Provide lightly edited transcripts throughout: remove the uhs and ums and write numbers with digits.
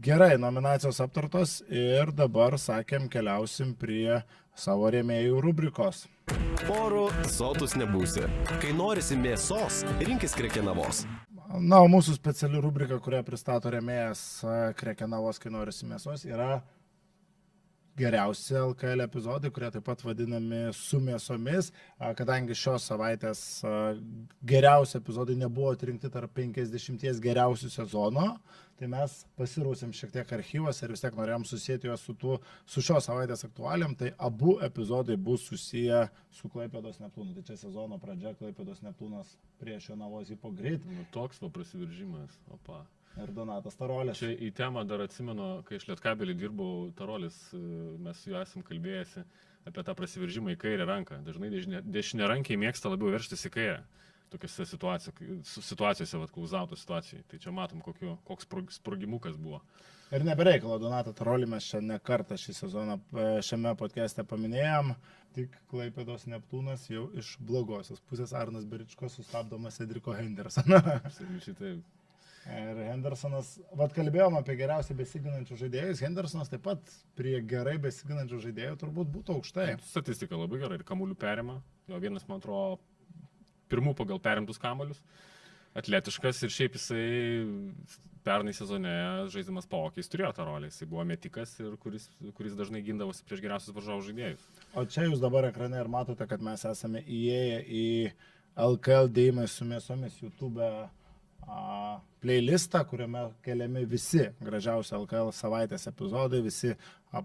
Gerai, nominacijos aptartos ir dabar, sakėm, keliausim prie savo rėmėjų rubrikos. Oru sotus nebūsi. Kai norisi mėsos, rinkis Krekenavos. Na, o mūsų speciali rubrika, kurią pristato rėmėjas Krekenavos, kai norisi mėsos, yra geriausi LKL epizodai, kurie taip pat vadinami su mėsomis, kadangi šios savaitės geriausi epizodai nebuvo atrinkti tarp 50 geriausių sezono, tai mes pasirausim šiek tiek archyvas ir vis tiek norėjom susijęti juos su šios savaitės aktualiam, tai abu epizodai bus susiję su Klaipėdos Neptūnu. Tai čia sezono pradžia, Klaipėdos Neptūnas prieš Jonavos Hipogrid. Nu, toks va prasiveržimas, opa. Ir Donatas Tarolis. Čia į temą dar atsimenu, kai iš Lietkabelį dirbau, Tarolis, mes su juo esam kalbėjęsi apie tą prasiveržimą į kairę ranką. Dažnai dešiniarankiai mėgsta labiau veržtis į kairę. Tokiose situacijose, klauzauto situacijai. Tai čia matom, koks sprogimukas buvo. Ir nebereikalo, Donatą Tarolį mes čia ne kartą šį sezoną šiame podcast'e paminėjom, tik Klaipėdos Neptūnas jau iš blogosios pusės Arnas Beričko sustabdomas Edriko Hendersoną. Šitaip. Ir Hendersonas, kalbėjom apie geriausiai besiginančių žaidėjus, Hendersonas taip pat prie gerai besiginančių žaidėjų turbūt būtų aukštai. Statistika labai gerai ir kamuolių perima, jo vienas, man atrodo, pirmų pagal perimtus kamuolius, atletiškas ir šiaip jisai pernai sezone žaisdamas paokiais turėjo tą rolę, jisai buvo metikas ir kuris dažnai gindavosi prieš geriausius varžovų žaidėjus. O čia jūs dabar ekrane ir matote, kad mes esame įėję į LKL dėjimai su mėsomis YouTube playlistą, kuriame keliami visi gražiausi LKL savaitės epizodai, visi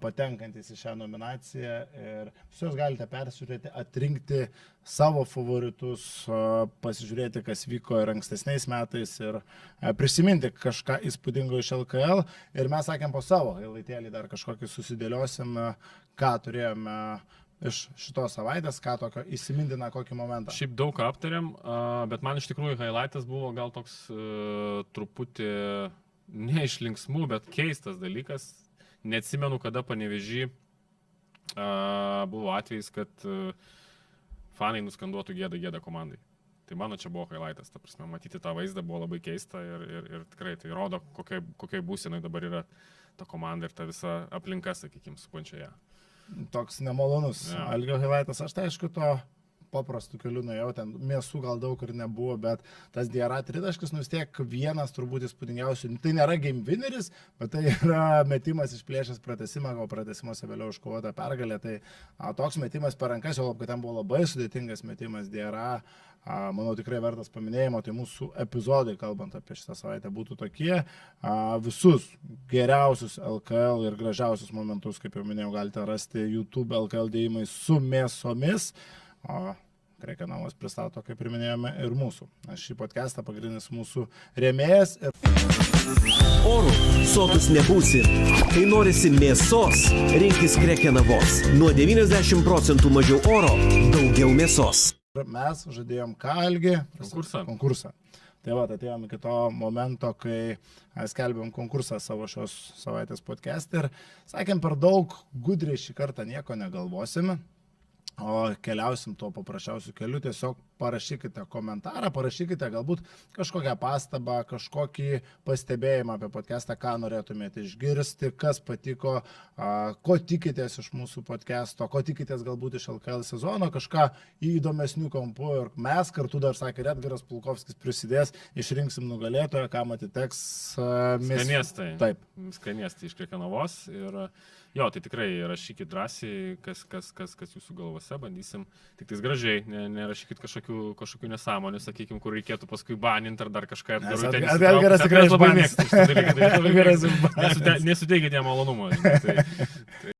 patenkantis į šią nominaciją ir jūs galite persižiūrėti, atrinkti savo favoritus, pasižiūrėti, kas vyko ir ankstesniais metais ir prisiminti kažką įspūdingo iš LKL ir mes sakėm po savo eilutėlį dar kažkokį susidėliosim, ką turėjome iš šitos savaitės, ką tokio įsimintina kokį momentą. Šiaip daug aptariam, bet man iš tikrųjų highlightas buvo gal toks truputį ne iš linksmų, bet keistas dalykas. Neatsimenu, kada Panevėžy buvo atvejis, kad fanai nuskanduotų gėda komandai. Tai mano čia buvo highlightas, ta prasme, matyti tą vaizdą buvo labai keista ir tikrai tai rodo, kokiai būsenai dabar yra ta komanda ir ta visa aplinka, sakykime, supančia ją. Toks nemalonus Algio highlightas, aš tai aišku to paprastų kelių nuėjau, ten mėsų gal daug ir nebuvo, bet tas Diarra tritaškis vis tiek vienas turbūt įspūdingiausių, tai nėra game winneris, bet tai yra metimas išplėšęs pratęsimą, gal pratęsimuose vėliau iškovota pergalė, tai toks metimas per rankas, jau kad ten buvo labai sudėtingas metimas Diarra, manau tikrai vertas paminėjimo, tai mūsų epizodai, kalbant apie šitą savaitę, būtų tokie, visus geriausius LKL ir gražiausius momentus, kaip jau minėjau, galite rasti YouTube LKL dėjimai su mėsomis. O Krekenavos pristato, kaip ir minėjome, ir mūsų. Šį podcastą pagrindinis mūsų rėmėjas. Oru sotus nebūsi. Kai norisi mėsos, rinkis Krekenavos. Nuo 90% mažiau oro, daugiau mėsos. Mes žadėjom Algi? Konkursą. Tai atėjom iki to momento, kai skelbėm konkursą savo šios savaitės podcast'e ir sakėm, per daug gudriai šį kartą nieko negalvosim. O keliausim tuo paprasčiausiu keliu, tiesiog parašykite komentarą, parašykite galbūt kažkokią pastabą, kažkokį pastebėjimą apie podcastą, ką norėtumėte išgirsti, kas patiko, ko tikitės iš mūsų podcasto, ko tikitės galbūt iš LKL sezono, kažką įdomesnių kampų ir mes kartu dar, sakė, Edgaras Pulkovskis prisidės, išrinksim nugalėtoją, kam atiteks Skaniestai. Taip. Skaniestai iš Krekenavos ir jo, tai tikrai rašykit drąsiai, kas jūsų galvose, bandysim, tik tais gražiai, nerašykit kažkokių nesąmonių, sakykime, kur reikėtų paskui baninti ar dar kažką apdaryti. Edgaras tikrai labai mėgsta šitą dalyką, nesuteikit jam malonumo.